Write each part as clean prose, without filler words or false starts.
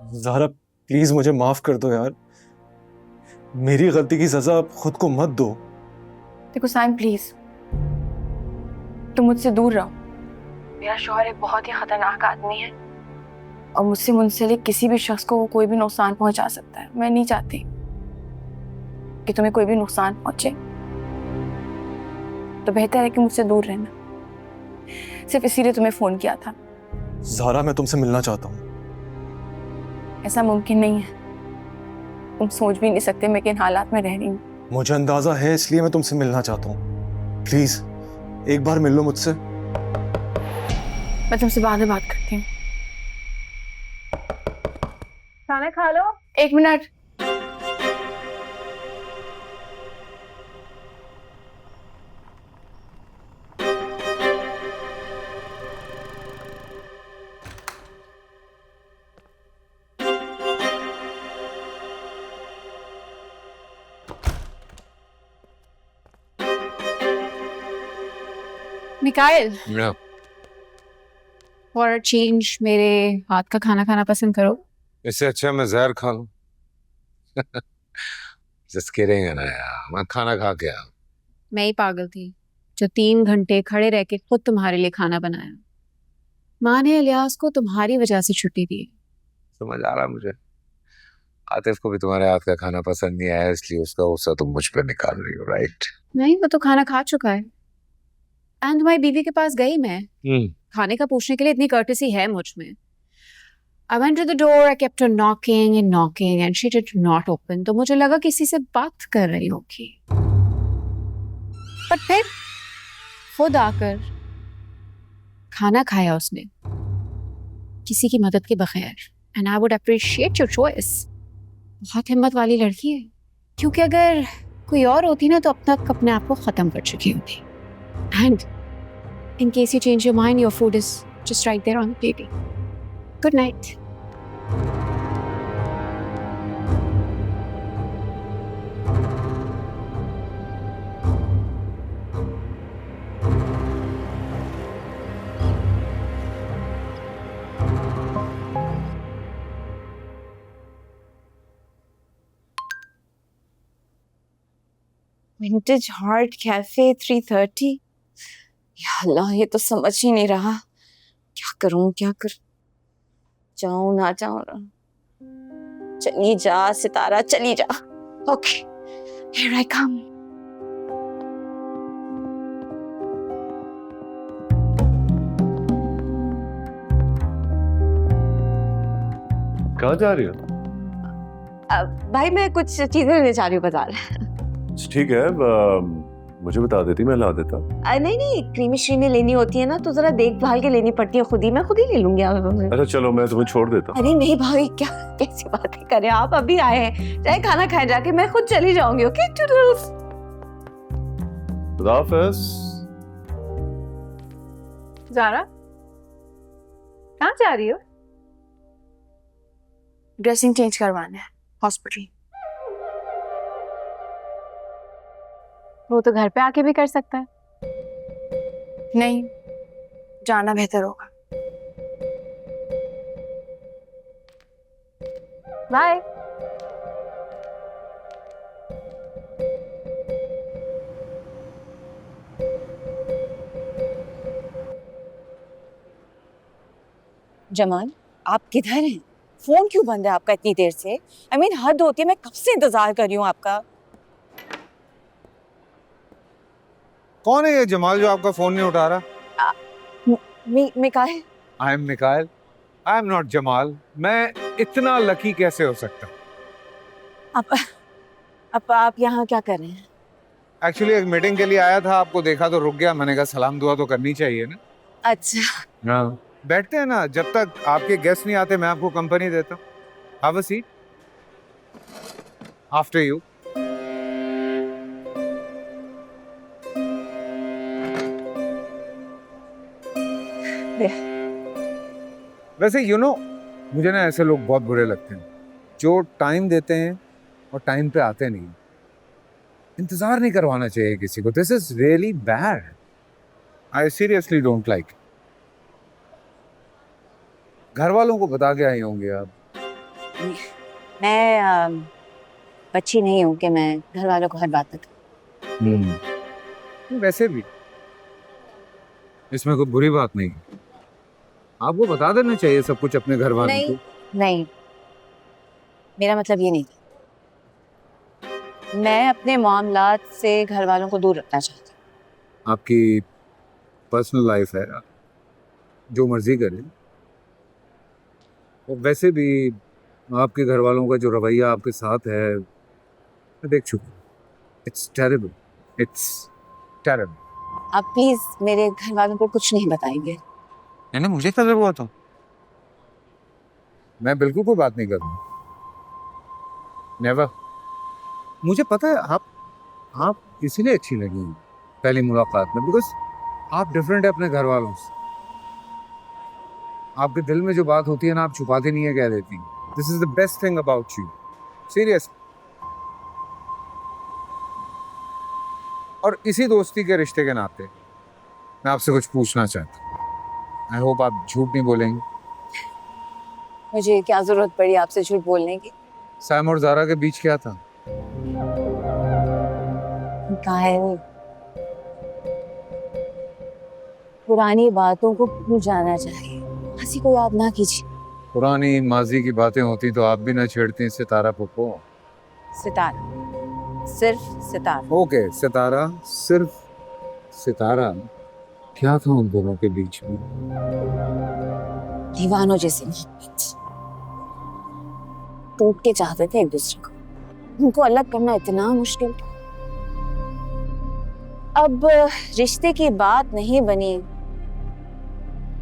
Zaara please मुझे माफ कर दो यार। मेरी गलती की सजा आप खुद को मत दो। देखो साइम प्लीज, तुम मुझसे दूर रहो। मेरा शौहर एक बहुत ही खतरनाक आदमी है और मुझसे मुंसलिक किसी भी शख्स को वो कोई भी नुकसान पहुंचा सकता है। मैं नहीं चाहती कि तुम्हें कोई भी नुकसान पहुंचे, तो बेहतर है कि मुझसे दूर रहना। सिर्फ इसीलिए तुम्हें फोन किया था। ज़ारा मैं तुमसे मिलना चाहता हूँ। ऐसा मुमकिन नहीं है। तुम सोच भी नहीं सकते मैं किन हालात में रह रही हूँ। मुझे अंदाजा है इसलिए मैं तुमसे मिलना चाहता हूँ। प्लीज एक बार मिल लो मुझसे। मैं तुमसे बाद में बात करती हूँ। खाना खा लो। एक minute. Mikail, for a change मेरे हाथ का खाना खाना पसंद करो। इससे अच्छा मैं जहर खा लूं। जस्ट किडिंग है ना यार, मैं खाना खा के आया। मैं ही पागल थी जो 3 घंटे खड़े रह के खुद तुम्हारे लिए खाना बनाया। माँ ने इलियास को तुम्हारी वजह से छुट्टी दी। समझ आ रहा मुझे। आतिफ को भी तुम्हारे हाथ का खाना पसंद नहीं आया, इसलिए उसका गुस्सा तुम मुझ पर निकाल रही हो, राइट? नहीं, वो तो खाना खा चुका है। एंड तुम्हारी बीवी के पास गई मैं खाने का पूछने के लिए। इतनी कर्टेसी है मुझ में। I went to the door, I kept on knocking and knocking and she did not open. तो मुझे लगा किसी से बात कर रही होगी, पर फिर खुद आकर खाना खाया उसने, किसी की मदद के बगैर। And I would appreciate your choice. बहुत हिम्मत वाली लड़की है, क्योंकि अगर कोई और होती ना तो अब तक अपने आप को खत्म कर चुकी होती। And in case you change your mind, your food is just right there on the table. Good night. Vintage heart cafe 3:30। या अल्लाह, ये तो समझ ही नहीं रहा क्या करूं क्या कर। जाऊं ना जाऊं। चली जा सितारा, चली जा। ओके, हियर आई कम। कहाँ जा रही हो? भाई मैं कुछ चीजें लेने जा रही हूँ बाजार। ठीक है, मुझे बता देती, मैं ला देता। नहीं नहीं, क्रीमी श्रीमी लेनी होती है ना तो जरा देखभाल के लेनी पड़ती है। मैं खुद ही ले लूंगी। अच्छा चलो, मैं तुम्हें छोड़ देता हूँ। अरे नहीं भाई, क्या कैसी बातें करें आप। अभी आए हैं, चाहे खाना खाए जाके, मैं खुद चली जाऊंगी। Okay toodles. खुदा हाफिज। ज़ारा, कहाँ जा रही हो? ड्रेसिंग चेंज करवाना है हॉस्पिटल। वो तो घर पे आके भी कर सकता है। नहीं, जाना बेहतर होगा। बाय। जमाल, आप किधर हैं? फोन क्यों बंद है आपका इतनी देर से? I mean, हद होती है, मैं कब से इंतजार कर रही हूँ आपका। कौन है ये जमाल जो आपका फोन नहीं उठा रहा? Mikail. I am Mikail, I am not Jamal. मैं इतना लकी कैसे हो सकता हूँ? आप यहाँ क्या कर रहे हैं? एक्चुअली एक मीटिंग के लिए आया था, आपको देखा तो रुक गया। मैंने कहा सलाम दुआ तो करनी चाहिए ना। अच्छा। हाँ, बैठते हैं ना, जब तक आपके गेस्ट नहीं आते मैं आपको कंपनी देता हूँ। Have a seat. After you. वैसे यू नो, मुझे ना ऐसे लोग बहुत बुरे लगते हैं जो टाइम देते हैं और टाइम पे आते नहीं। इंतजार नहीं करवाना चाहिए किसी को। This is really bad. I seriously don't like. घर वालों को बता के आई होंगे आप। मैं बच्ची नहीं हूँ कि मैं घर वालों को हर बात बताऊँ। वैसे भी इसमें कोई बुरी बात नहीं। आपको बता देना चाहिए सब कुछ अपने घर वालों को। नहीं, मेरा मतलब ये नहीं था। मैं अपने मामलात से घर वालों को दूर रखना चाहती हूँ। आपकी पर्सनल लाइफ है, जो मर्जी करें। और वैसे भी आपके घर वालों का जो रवैया आपके साथ है, मैं देख चुका। It's terrible, it's terrible. आप प्लीज मेरे घर वालों को कुछ नहीं बताएंगे। मैंने मुझे क्या हुआ था? मैं बिल्कुल कोई बात नहीं करूँगा। नेवर। मुझे पता है आप इसीलिए अच्छी लगी पहली मुलाकात में, बिकॉज आप डिफरेंट है अपने घर वालों से। आपके दिल में जो बात होती है ना, आप छुपाती नहीं है, कह देती। This is the best thing about you, serious. और इसी दोस्ती के रिश्ते के नाते मैं आपसे कुछ पूछना चाहता हूँ। आई होप आप झूठ नहीं बोलेंगे। मुझे क्या जरूरत पड़ी आपसे झूठ बोलने की? सैम और ज़ारा के बीच क्या था? कायल, पुरानी बातों को भूल जाना चाहिए, हंसी को याद ना कीजिए। पुरानी माजी की बातें होती तो आप भी ना छेड़ती सितारा पुप्पो। सितारा, सिर्फ सितारा। ओके, सितारा, सिर्फ सितारा। क्या था उन दोनों के बीच में? दीवानों जैसे मोहब्बत, टूट के चाहते थे एक दूसरे को। उनको अलग करना इतना मुश्किल था। अब रिश्ते की बात नहीं बनी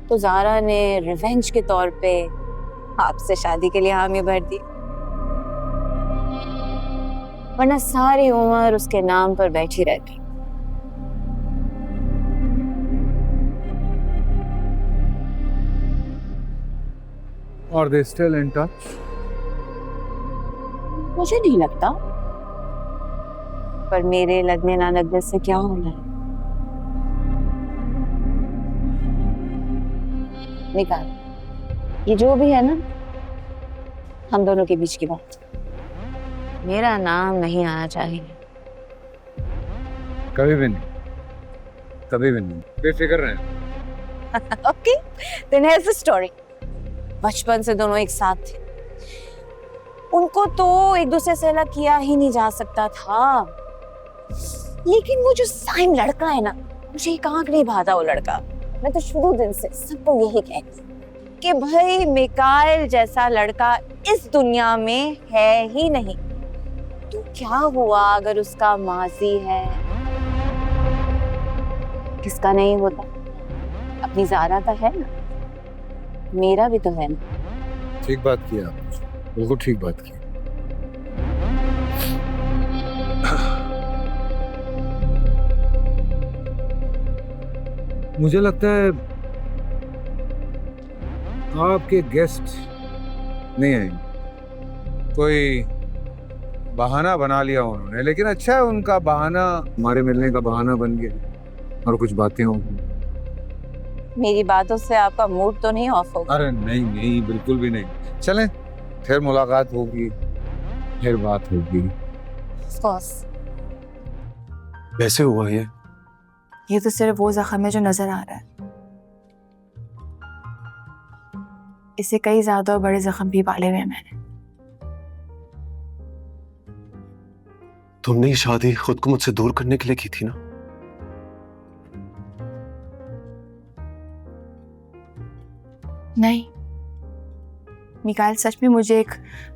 तो ज़ारा ने रिवेंज के तौर पे आपसे शादी के लिए हामी भर दी, वरना सारी उम्र उसके नाम पर बैठी रहती। और दे स्टिल इन टच? मुझे नहीं लगता, पर मेरे लगने ना लगने से क्या होना है। निकाल, ये जो भी है ना, हम दोनों के बीच की बात। मेरा नाम नहीं आना चाहिए। कभी भी नहीं, कभी भी नहीं। बेफिक्र रहें। Okay, then here's the story. बचपन से दोनों एक साथ थे। उनको तो एक दूसरे से अलग किया ही नहीं जा सकता था। लेकिन वो जो साइम लड़का है ना, मुझे एक आंख नहीं भाता वो लड़का। मैं तो शुरू दिन से सबको यही कहती कि भाई मिकाइल जैसा लड़का इस दुनिया में है ही नहीं। तो क्या हुआ अगर उसका माजी है? किसका नहीं होता? अपनी ज़ारा का है ना, मेरा भी तो है ना। ठीक बात की आप, बिल्कुल ठीक बात की। मुझे लगता है आपके गेस्ट नहीं आएंगे। कोई बहाना बना लिया उन्होंने, लेकिन अच्छा है उनका बहाना हमारे मिलने का बहाना बन गया और कुछ बातें होंगी। मेरी बातों से आपका मूड तो नहीं ऑफ होगा? अरे नहीं नहीं, बिल्कुल भी नहीं। चलें, फिर मुलाकात होगी, फिर बात होगी। Of course। वैसे हुआ ये तो सिर्फ वो जख्म है जो नजर आ रहा है। इससे कई ज्यादा और बड़े जख्म भी पाले हुए हैं मैंने। तुमने ये शादी खुद को मुझसे दूर करने के लिए की थी ना? नहीं, मिकाइल सच में मुझे एक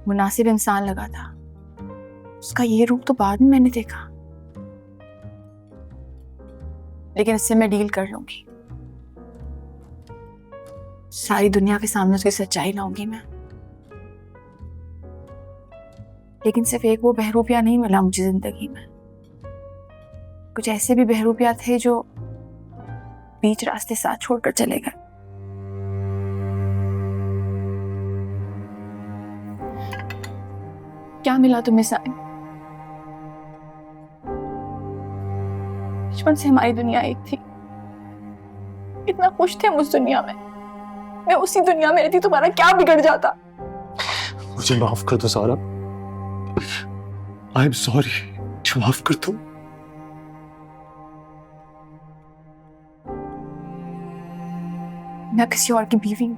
मुनासिब इंसान लगा था। उसका ये रूप तो बाद में मैंने देखा, लेकिन इससे मैं डील कर लूंगी। सारी दुनिया के सामने उसकी सच्चाई लाऊंगी मैं। लेकिन सिर्फ एक वो बहरूपिया नहीं मिला मुझे जिंदगी में। कुछ ऐसे भी बहरूपिया थे जो बीच रास्ते साथ छोड़कर चले गए। क्या मिला तुम्हें साइम? बचपन से हमारी दुनिया एक थी। इतना खुश थे हम उस दुनिया में। मैं उसी दुनिया में रहती, तुम्हारा क्या बिगड़ जाता? मुझे माफ कर दो सारा। आई एम सॉरी, मुझे माफ कर दो। मैं किसी और की बीवी हूं,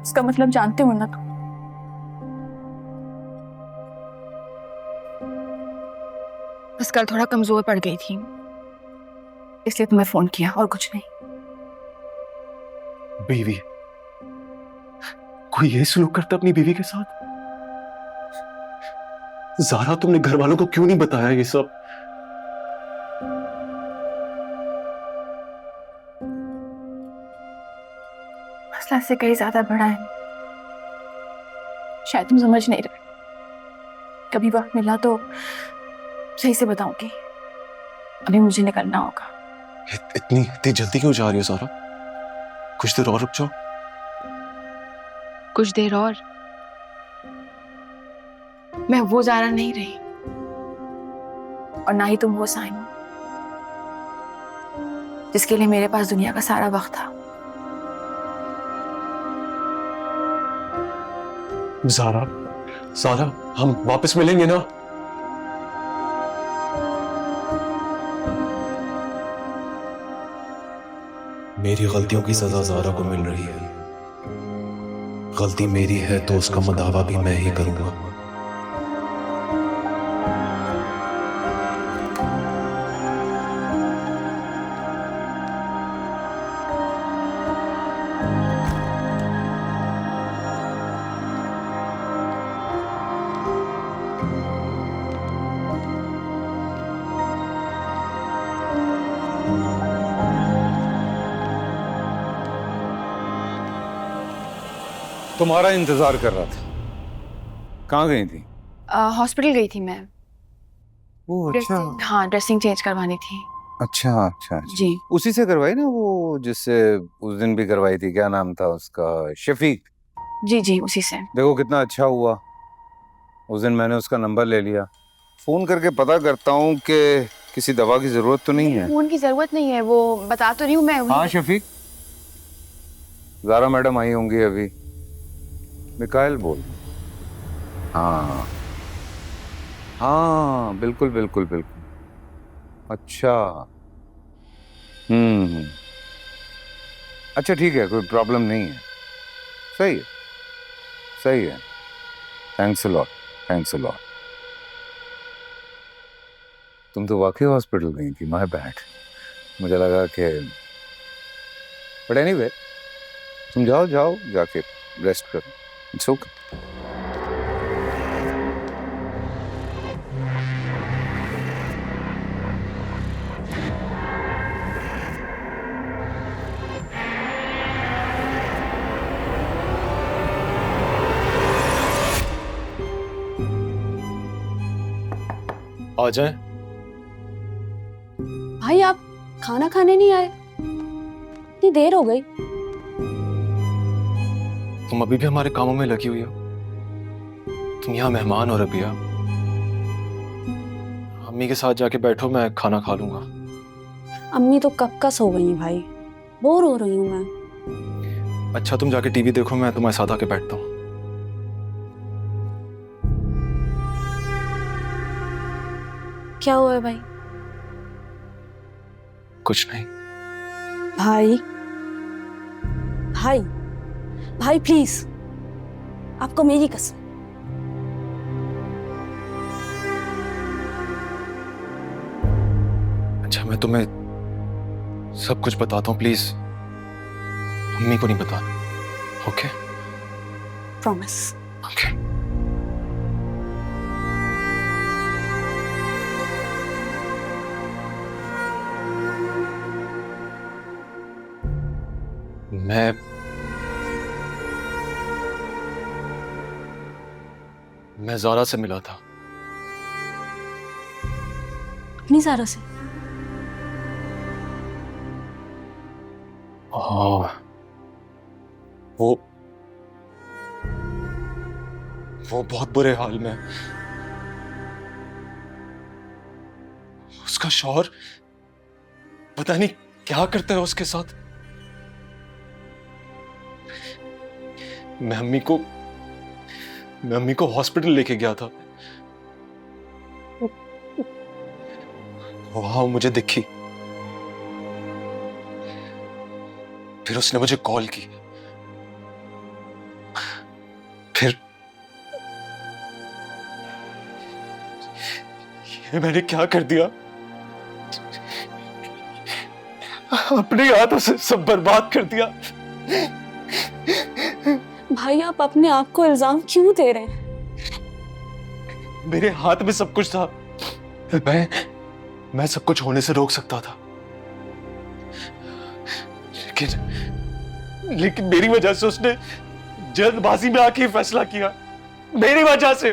इसका मतलब जानते हो ना तुम। बस कल थोड़ा कमजोर पड़ गई थी, इसलिए तुम्हें फोन किया, और कुछ नहीं। बीवी? कोई ये सलूक करता अपनी बीवी के साथ? ज़ारा, तुमने घर वालों को क्यों नहीं बताया ये सब? मसला से कहीं ज्यादा बड़ा है, शायद तुम समझ नहीं रहे। कभी वक्त मिला तो सही से बताऊंगी, अभी मुझे निकलना होगा। इतनी जल्दी क्यों जा रही हो ज़ारा? कुछ देर और रुक जाओ। कुछ देर और? मैं वो ज़ारा नहीं रही, और ना ही तुम वो साइमन जिसके लिए मेरे पास दुनिया का सारा वक्त था। ज़ारा, ज़ारा, हम वापस मिलेंगे ना? मेरी गलतियों की सजा ज़ारा को मिल रही है। गलती मेरी है तो उसका मदावा भी मैं ही करूंगा। तुम्हारा इंतजार कर रहा था। कहाँ गई थी? हॉस्पिटल गई थी मैं। वो हाँ, ड्रेसिंग चेंज करवानी थी। अच्छा अच्छा अच्छा। जी। उसी से करवाई ना, वो जिससे उस दिन भी करवाई थी, क्या नाम था उसका? शफीक। जी जी, उसी से। देखो कितना अच्छा हुआ, उस दिन मैंने उसका नंबर ले लिया। फोन करके पता करता हूँ कि किसी दवा की जरूरत तो नहीं है। फोन की जरूरत नहीं है, वो बता तो रही हूँ मैं। हाँ शफीक, ज़ारा मैडम आई होंगी अभी। मिकाइल बोल। हाँ हाँ, बिल्कुल बिल्कुल बिल्कुल। अच्छा अच्छा ठीक है, कोई प्रॉब्लम नहीं है। सही है, सही है। Thanks a lot, thanks a lot. तुम तो वाकई हॉस्पिटल गई थी, माय बैड। मुझे लगा कि बट एनीवे, तुम जाओ जाओ, जाके रेस्ट करो। It's okay. आ जाए। भाई आप खाना खाने नहीं आए, इतनी देर हो गई। तुम अभी भी हमारे कामों में लगी हुई हो। तुम यहाँ मेहमान हो रबिया। अम्मी के साथ जाके बैठो, मैं खाना खा लूंगा। अम्मी तो कब का सो गई हैं भाई, बोर हो रही हूँ मैं। अच्छा, तुम जाके टीवी देखो, मैं तुम्हारे साथ आके बैठता हूँ। क्या हुआ है भाई? कुछ नहीं। भाई भाई भाई प्लीज, आपको मेरी कसम। अच्छा, मैं तुम्हें सब कुछ बताता हूँ, प्लीज अम्मी को नहीं बताना। ओके? प्रॉमिस। ओके। मैं ज़ारा से मिला था। अपनी ज़ारा से? हाँ, वो बहुत बुरे हाल में। उसका शौहर पता नहीं क्या करता है उसके साथ। मैं अम्मी को हॉस्पिटल लेके गया था। वहां वो मुझे दिखी, फिर उसने मुझे कॉल की, फिर ये मैंने क्या कर दिया? अपने हाथों से सब बर्बाद कर दिया। भाई आप अपने आप को इल्जाम क्यों दे रहे हैं? मेरे हाथ में सब कुछ था। मैं सब कुछ होने से रोक सकता था, लेकिन मेरी वजह से उसने जल्दबाजी में आके फैसला किया। मेरी वजह से।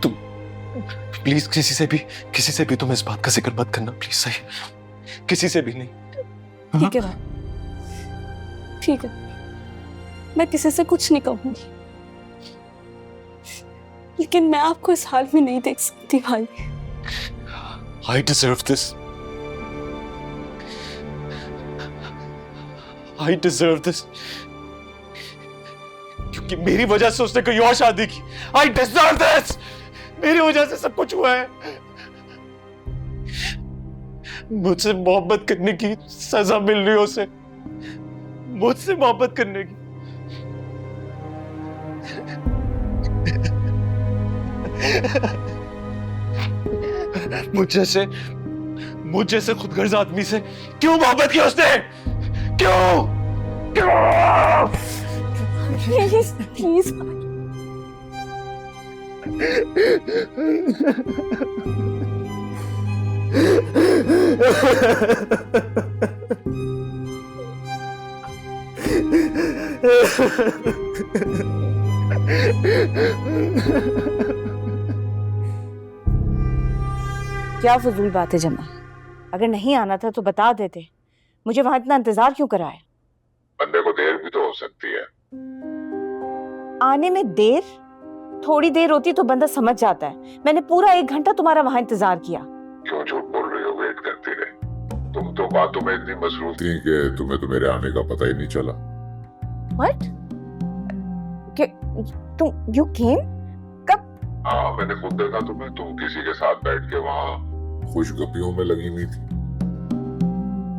तुम प्लीज किसी से भी तुम इस बात का जिक्र मत करना प्लीज, सही? किसी से भी नहीं। ठीक है भाई, ठीक है, मैं किसी से कुछ नहीं कहूंगी, लेकिन मैं आपको इस हाल में नहीं देख सकती भाई। I deserve this. I deserve this. क्योंकि मेरी वजह से उसने कोई और शादी की। I deserve this. मेरी वजह से सब कुछ हुआ है। मुझसे मोहब्बत करने की सजा मिल रही है उसे, मुझसे मोहब्बत करने की। मुझे से खुदगर्ज आदमी से क्यों मोहब्बत की उसने? क्यों? प्लीज प्लीज क्या फजूल बात है जमा, अगर नहीं आना था तो बता देते, मुझे वहां इतना इंतजार क्यों कराया? बंदे को देर भी तो हो सकती है। आने में देर? थोड़ी देर होती तो बंदा समझ जाता है। मैंने पूरा 1 घंटा तुम्हारा वहां इंतजार किया। क्यों झूठ बोल रही हो? वेट करती रहे। तुम तो बातों में इतनी मसरूफ थी कि तुम्हें तो मेरे आने का पता ही नहीं चला। What? तुम you came? कब? हाँ, मैंने खुद देखा तुम्हें। तुम किसी के साथ बैठ के वहाँ खुशगपियों में लगी हुई थी।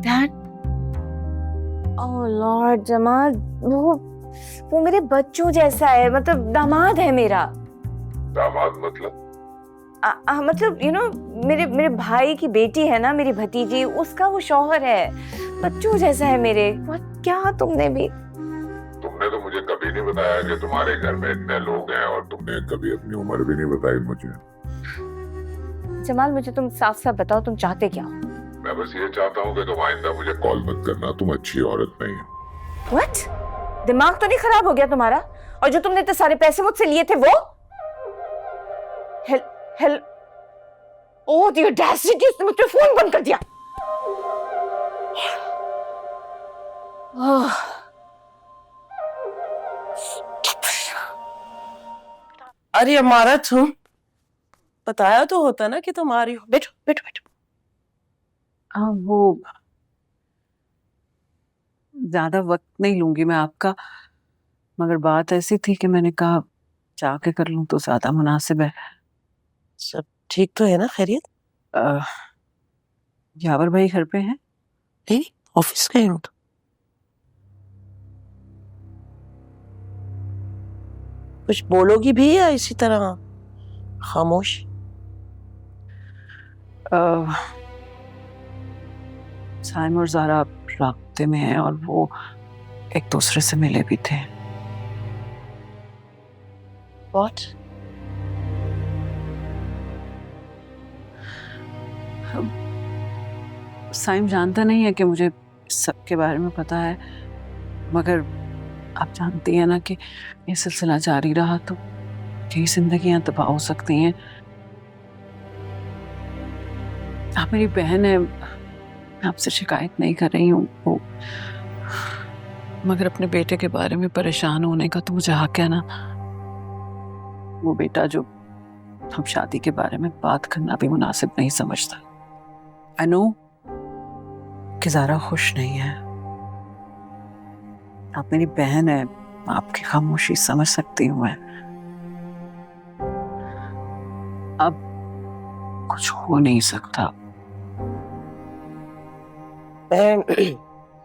Dad? Oh Lord, जमाल, वो मेरे बच्चों जैसा है, मतलब दामाद है मेरा। दामाद मतलब? मतलब you know, मेरे भाई की बेटी है ना, मेरी भतीजी, उसका वो शौहर है। बच्चों जैसा है मेरे। क्या तुमने तो मुझे कभी नहीं बताया कि तुम्हारे घर में इतने लोग हैं, और तुमने कभी अपनी उम्र भी नहीं बताई मुझे। जमाल, मुझे तुम साफ साफ बताओ, तुम चाहते क्या हो? मैं बस ये चाहता हूँ कि तुम आइंदा मुझे कॉल मत करना। तुम अच्छी औरत नहीं हो। What? दिमाग तो नहीं खराब हो गया तुम्हारा? और जो तुमने इतने सारे पैसे मुझसे लिए थे वो? ओह, द ऑडेसिटी, उसने मुझ पे फोन बंद कर दिया। अरे हमारा तुम बताया तो होता ना कि तुम आ रही हो। बैठो बैठो बैठो। वो ज्यादा वक्त नहीं लूंगी मैं आपका, मगर बात ऐसी थी कि मैंने कहा जाके कर लूं तो ज्यादा मुनासिब है। सब ठीक तो है ना? खैरियत? यावर भाई घर पे हैं? नहीं, ऑफिस गए हूँ। कुछ बोलोगी भी या इसी तरह खामोश? साइम और ज़ारा राब्ते में हैं और वो एक दूसरे से मिले भी थे। What? साइम जानता नहीं है कि मुझे सबके बारे में पता है, मगर आप जानती हैं ना कि ये सिलसिला जारी रहा तो कई जिंदगियां तबाह हो सकती हैं। आप मेरी बहन है, मैं आपसे शिकायत नहीं कर रही हूँ, वो मगर अपने बेटे के बारे में परेशान होने का तो मुझे हक है ना। वो बेटा जो हम शादी के बारे में बात करना भी मुनासिब नहीं समझता। आई नो कि ज़ारा खुश नहीं है। आप मेरी बहन है, आपकी खामोशी समझ सकती हूँ मैं। अब कुछ हो नहीं सकता। मैं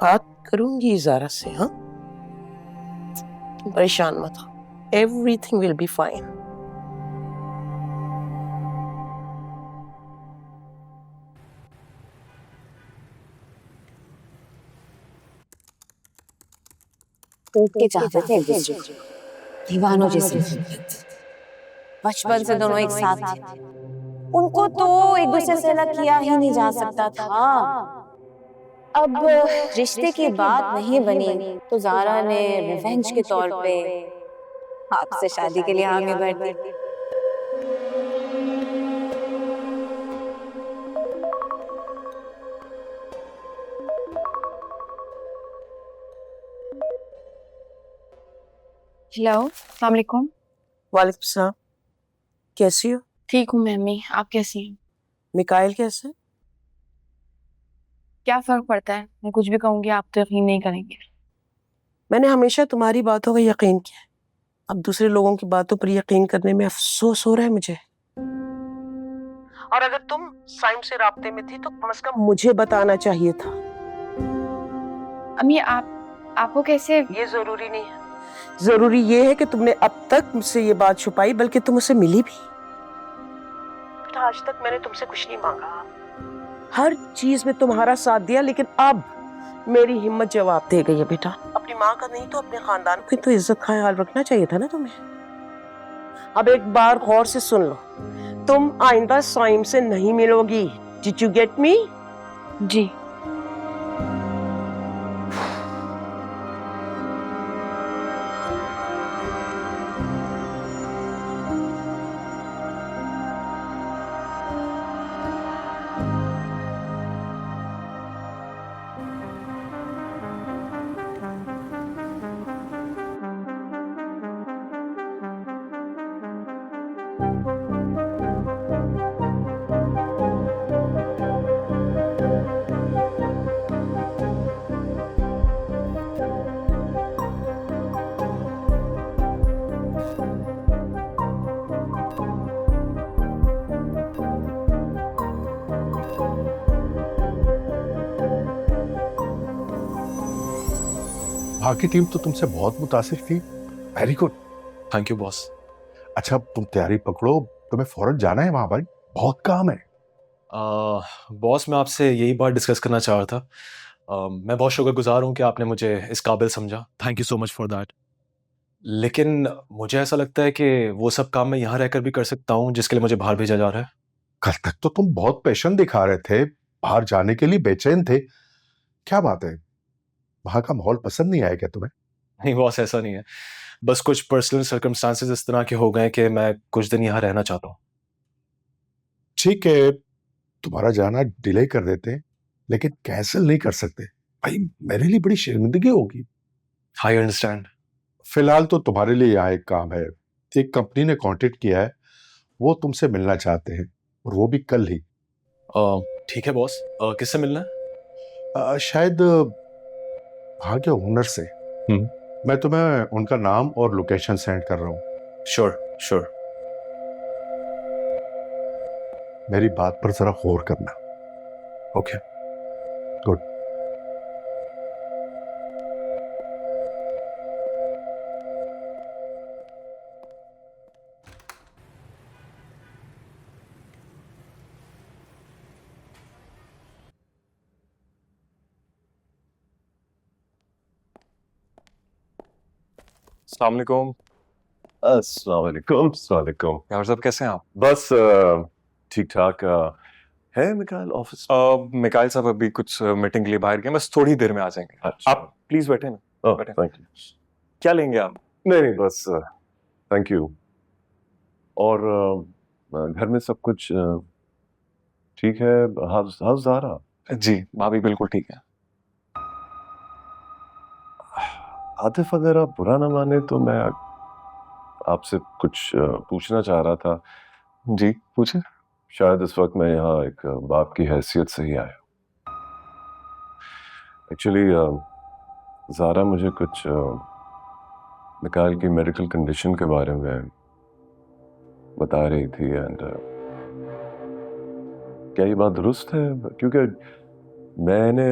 बात करूंगी ज़ारा से, हाँ? तुम परेशान मत हो, एवरीथिंग विल बी फाइन। टूटते चाहते थे एक दूसरे को, दीवानों जैसे बचपन से दोनों एक साथ थे। उनको तो एक दूसरे से अलग किया ही नहीं जा सकता था। अब रिश्ते की बात नहीं बनी तो ज़ारा ने रिवेंज के तौर पे आपसे शादी के लिए हामी भर दी। हेलो, अस्सलाम वालेकुम। वालेकुम सलाम। कैसी हो? ठीक हूँ मम्मी, आप कैसी हैं? मिकाइल कैसे? क्या फर्क पड़ता है, मैं कुछ भी कहूँगी आप तो यकीन नहीं करेंगे। मैंने हमेशा तुम्हारी बातों का यकीन किया, अब दूसरे लोगों की बातों पर यकीन करने में अफसोस हो रहा है मुझे। और अगर तुम साइम से राब्ते में थी तो कम से कम मुझे बताना चाहिए था। अम्मी आपको कैसे? ये जरूरी नहीं है, जरूरी ये है कि तुमने अब तक मुझसे ये बात छुपाई, बल्कि तुम मुझसे मिली भी। आज तक मैंने तुमसे कुछ नहीं मांगा, हर चीज में तुम्हारा साथ दिया, लेकिन अब मेरी हिम्मत जवाब दे गई है बेटा। अपनी माँ का नहीं तो अपने खानदान की तो इज्जत ख्याल रखना चाहिए था ना तुम्हें। अब एक बार गौर से सुन लो, तुम आइंदा साइम से नहीं मिलोगी। Did you get me? जी। बाकी टीम तो तुमसे बहुत मुतासिर थी। Very good. Thank you boss. अच्छा तुम तैयारी पकड़ो, तुम्हें फौरन जाना है वहां भाई, बहुत काम है। बॉस मैं आपसे यही बात डिस्कस करना चाह रहा था। मैं बहुत शुक्रगुजार हूँ कि आपने मुझे इस काबिल समझा। Thank you so much for that. लेकिन मुझे ऐसा लगता है कि वो सब काम मैं यहाँ रहकर भी कर सकता हूँ जिसके लिए मुझे बाहर भेजा जा रहा है। कल तक तो तुम बहुत पेशेंस दिखा रहे थे, बाहर जाने के लिए बेचैन थे, क्या बात है? वहां का माहौल पसंद नहीं आया क्या तुम्हें? नहीं बॉस, ऐसा नहीं है, बस कुछ पर्सनल सर्कमस्टांसेस इस तरह के हो गए कि मैं कुछ दिन यहाँ रहना चाहता हूँ। ठीक है, तुम्हारा जाना डिले कर देते हैं, लेकिन कैंसिल नहीं कर सकते भाई, मेरे लिए बड़ी शर्मिंदगी होगी। I understand. फिलहाल तो तुम्हारे लिए यहाँ एक काम है, एक कंपनी ने कांटेक्ट किया है, वो तुमसे मिलना चाहते हैं, और वो भी कल ही। ठीक है बॉस, किससे मिलना है? शायद वहाँ के ओनर से। मैं तुम्हें उनका नाम और लोकेशन सेंड कर रहा हूँ। Sure sure. मेरी बात पर जरा गौर करना। Okay good. अस्सलाम वालेकुम। अस्सलाम वालेकुम। अस्सलाम वालेकुम। यार साहब कैसे हैं आप? बस ठीक ठाक। है मिकाइल ऑफिस? मिकाइल साहब अभी कुछ मीटिंग के लिए बाहर गए, बस थोड़ी देर में आ जाएंगे। अच्छा। आप प्लीज बैठे ना। बैठे। Thank you. क्या लेंगे आप? नहीं बस थैंक यू। और घर में सब कुछ ठीक है? हाउस ज़ारा? जी भाभी बिल्कुल ठीक है। आतिफ अगर आप बुरा ना माने तो मैं आपसे कुछ पूछना चाह रहा था। जी पूछे। शायद इस वक्त मैं यहाँ एक बाप की हैसियत से ही आया। एक्चुअली ज़ारा मुझे कुछ मिकाइल की मेडिकल कंडीशन के बारे में बता रही थी एंड क्या ये बात दुरुस्त है? क्योंकि मैंने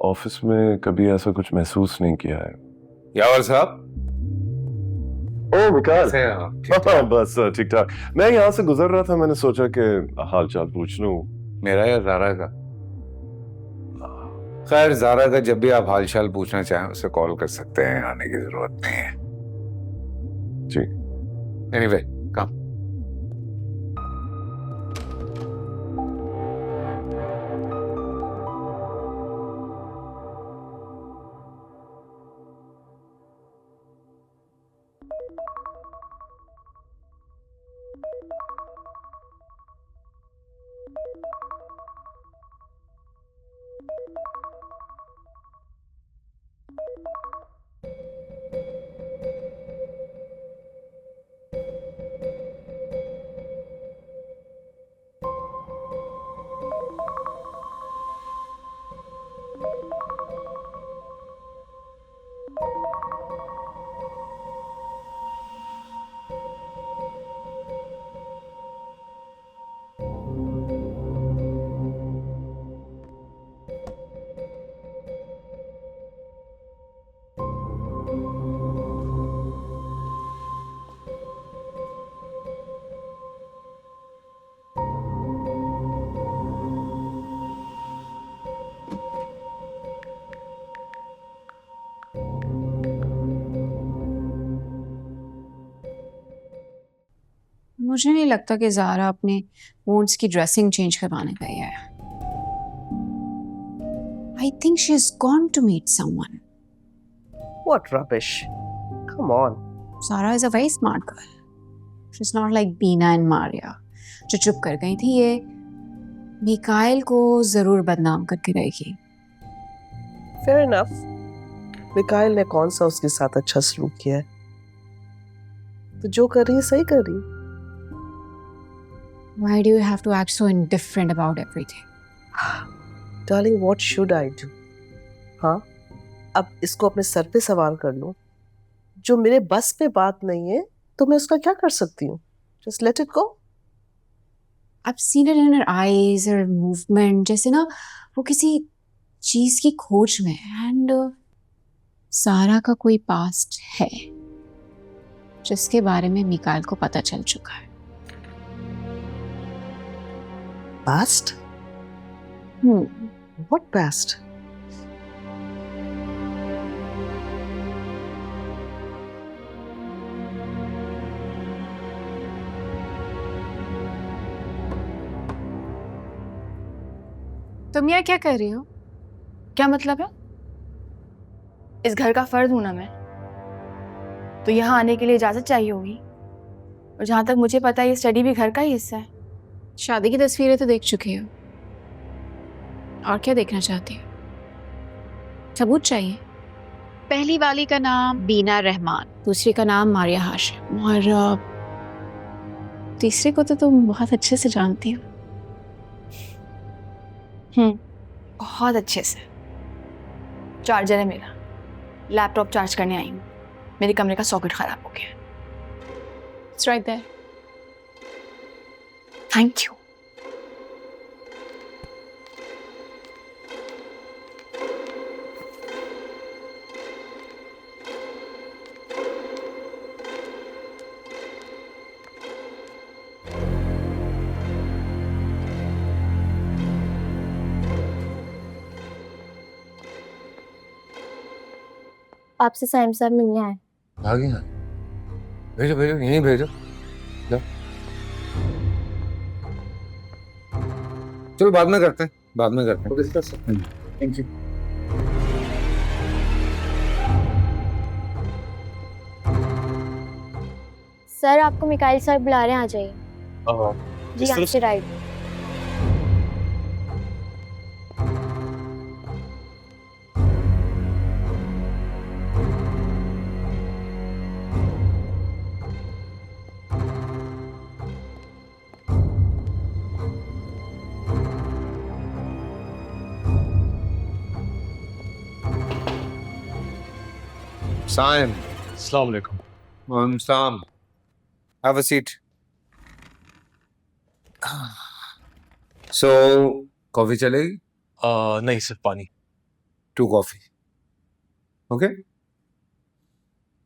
ऑफिस में कभी ऐसा कुछ महसूस नहीं किया है। यावर साहब, ओ मिकाइल, कैसे हैं आप? हाँ, बस ठीक ठाक। मैं यहाँ से गुजर रहा था, मैंने सोचा कि हाल चाल पूछ लूं। मेरा या ज़ारा का? खैर, ज़ारा का जब भी आप हालचाल पूछना चाहें उसे कॉल कर सकते हैं, आने की जरूरत नहीं है। जी। एनीवे, कम। मुझे नहीं लगता कि ज़ारा अपने वुंड्स की ड्रेसिंग चेंज करवाने गई है। I think she is gone to meet someone. What rubbish. Come on. Zara is a very smart girl. She's not like Beena and Maria, जो चुप कर गई थी। ये मिकाइल को जरूर बदनाम करके रहेगी। Fair enough. मिकाइल ने कौन सा उसके साथ अच्छा सलूक किया है? तो जो कर रही है सही कर रही है। Why do you have to act so indifferent about everything? Darling, what should I do? हाँ, अब इसको अपने सर पे सवार कर लूं। जो मेरे बस पे बात नहीं है तो मैं उसका क्या कर सकती हूँ? Just let it go. I've seen it in her eyes, her movement, जैसे ना वो किसी चीज की खोज में है। एंड सारा का कोई पास्ट है जिसके बारे में मिकाइल को पता चल चुका है। Past? What past? तुम यहाँ क्या कर रही हो? क्या मतलब है? इस घर का फर्द हूं ना मैं, तो यहाँ आने के लिए इजाजत चाहिए होगी। और जहां तक मुझे पता है ये स्टडी भी घर का ही हिस्सा है। शादी की तस्वीरें तो देख चुके हो, और क्या देखना चाहती हो? सबूत चाहिए। पहली वाली का नाम बीना रहमान, दूसरी का नाम मारिया हाशिम, और तीसरे को तो तुम बहुत अच्छे से जानती हो। बहुत अच्छे से। चार्जर है मेरा, लैपटॉप चार्ज करने आई हूँ। मेरे कमरे का सॉकेट खराब हो गया। It's right there. Thank you. आपसे साइम साहब मिलने आए। आ गया? भेजो भेजो, यहीं भेजो। लो। चलो बाद में करते हैं, बाद में करते हैं। Thank you. सर आपको मिकाइल साहब बुला रहे हैं, आ जाइए। जी आपसे राइट। साइम, अस्सलाम वालेकुम। साम, have a seat. So coffee चलेगी? नहीं, सिर्फ पानी। 2 कॉफी। ओके।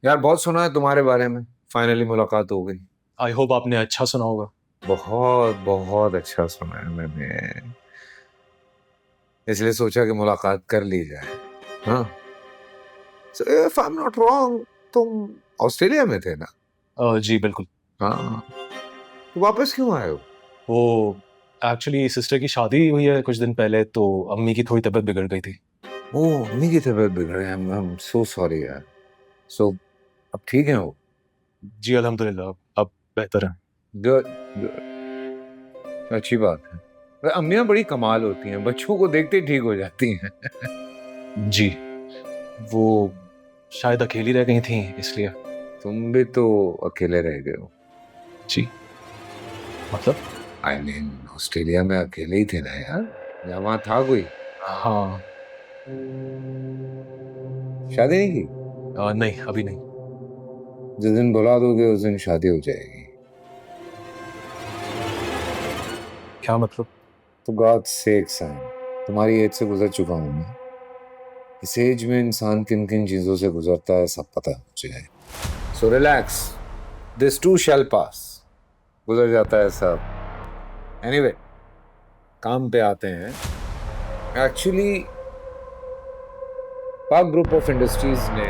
यार बहुत सुना है तुम्हारे बारे में, फाइनली मुलाकात हो गई। आई होप आपने अच्छा सुना होगा। बहुत बहुत अच्छा सुना है मैंने, इसलिए सोचा कि मुलाकात कर ली जाए। हाँ, so if I'm not wrong, तुम ऑस्ट्रेलिया में थे ना? जी बिल्कुल। हाँ, तो वापस क्यों आए हो? वो एक्चुअली सिस्टर की शादी हुई है कुछ दिन पहले, तो अम्मी की थोड़ी तबीयत बिगड़ गई थी। ओह, अम्मी की तबीयत बिगड़ गई। I'm so sorry यार। So अब ठीक है वो? जी अल्हम्दुलिल्लाह, अब बेहतर है। गुड गुड, अच्छी बात है। वह अम्मियाँ बड़ी कमाल होती हैं, बच्चों को देखते ही ठीक हो जाती हैं। जी, वो शायद अकेली रह गई थी इसलिए। तुम भी तो अकेले रह गए हो। जी मतलब? आई मीन ऑस्ट्रेलिया में अकेले ही थे ना यार, या वहाँ था कोई? हाँ। शादी नहीं की? नहीं, अभी नहीं। जिस दिन बुला दोगे उस दिन शादी हो जाएगी। क्या मतलब? तो गॉड सेक साइन, तुम्हारी एज से गुजर चुका हूँ मैं। इस एज में इंसान किन किन चीजों से गुजरता है सब पता है मुझे। So relax, this too shall pass. गुजर जाता है सब। एनीवे, काम पे आते हैं। एक्चुअली पाक ग्रुप ऑफ इंडस्ट्रीज ने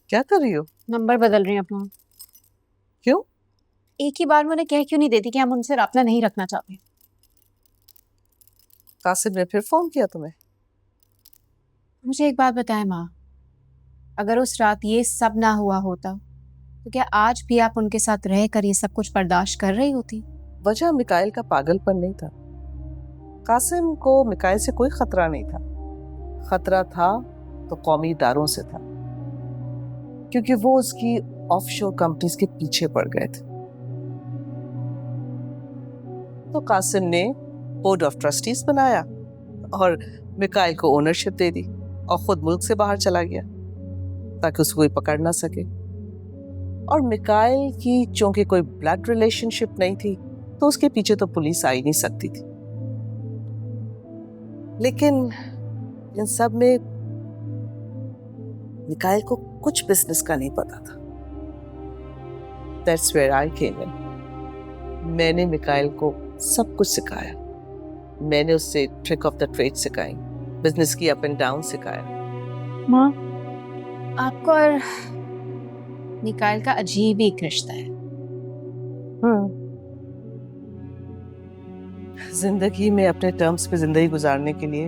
क्या कर रही हो? नंबर बदल रही हैं अपना। क्यों? एक ही बार में उन्हें कह क्यों नहीं देती कि हम उनसे राब्ता नहीं रखना चाहते? कासिम ने फिर फोन किया तुम्हें? मुझे एक बात बताएं माँ, अगर उस रात ये सब ना हुआ होता तो क्या आज भी आप उनके साथ रहकर ये सब कुछ बर्दाश्त कर रही होती? वजह मिकाइल का पागलपन नहीं था। कासिम को मिकाइल से कोई खतरा नहीं था। खतरा था तो कौमी इदारों से था, क्योंकि वो उसकी ऑफशोर कंपनीज के पीछे पड़ गए थे। तो कासिम ने बोर्ड ऑफ ट्रस्टीज बनाया और मिकाइल को ओनरशिप दे दी और खुद मुल्क से बाहर चला गया ताकि उसको कोई पकड़ ना सके। और मिकाइल की चूंकि कोई ब्लड रिलेशनशिप नहीं थी तो उसके पीछे तो पुलिस आ ही नहीं सकती थी। लेकिन इन सब में मिकाइल को कुछ बिजनेस का नहीं पता था। That's where I came in. मैंने मिकाइल को सब कुछ सिखाया। मैंने उससे ट्रिक ऑफ द ट्रेड सिखाई, बिजनेस की अप एंड डाउन सिखाया। माँ, आपको और मिकाइल का अजीब ही एक रिश्ता है। जिंदगी में अपने टर्म्स पे जिंदगी गुजारने के लिए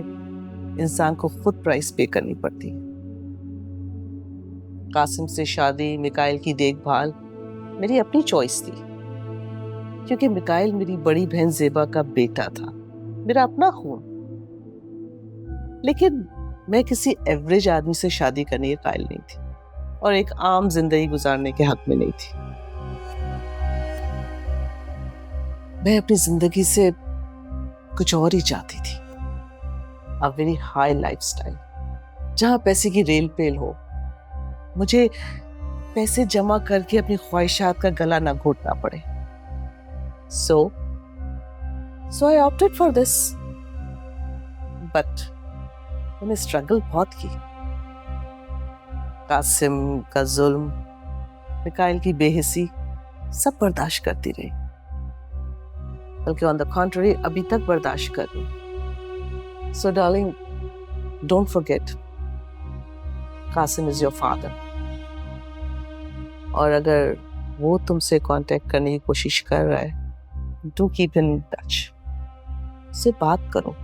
इंसान को खुद प्राइस पे करनी पड़ती है। कासिम से शादी, मिकाइल की देखभाल मेरी अपनी चॉइस थी, क्योंकि मिकाइल मेरी बड़ी बहन ज़ेबा का बेटा था, मेरा अपना खून। लेकिन मैं किसी एवरेज आदमी से शादी करने के कायल नहीं थी और एक आम जिंदगी गुजारने के हक में नहीं थी। मैं अपनी जिंदगी से कुछ और ही चाहती थी, अ वेरी हाई लाइफस्टाइल, जहां पैसे की रेल पेल हो, मुझे पैसे जमा करके अपनी ख्वाहिशात का गला ना घोटना पड़े। So I opted for this. But मैंने स्ट्रगल बहुत की। कासिम का जुल्म, मिकाइल की बेहिसी सब बर्दाश्त करती रही, बल्कि ऑन द कॉन्ट्ररी अभी तक बर्दाश्त कर रही। So darling, don't forget, Qasim is your father. और अगर वो तुमसे कांटेक्ट करने की कोशिश कर रहा है, do keep in touch, उससे बात करो।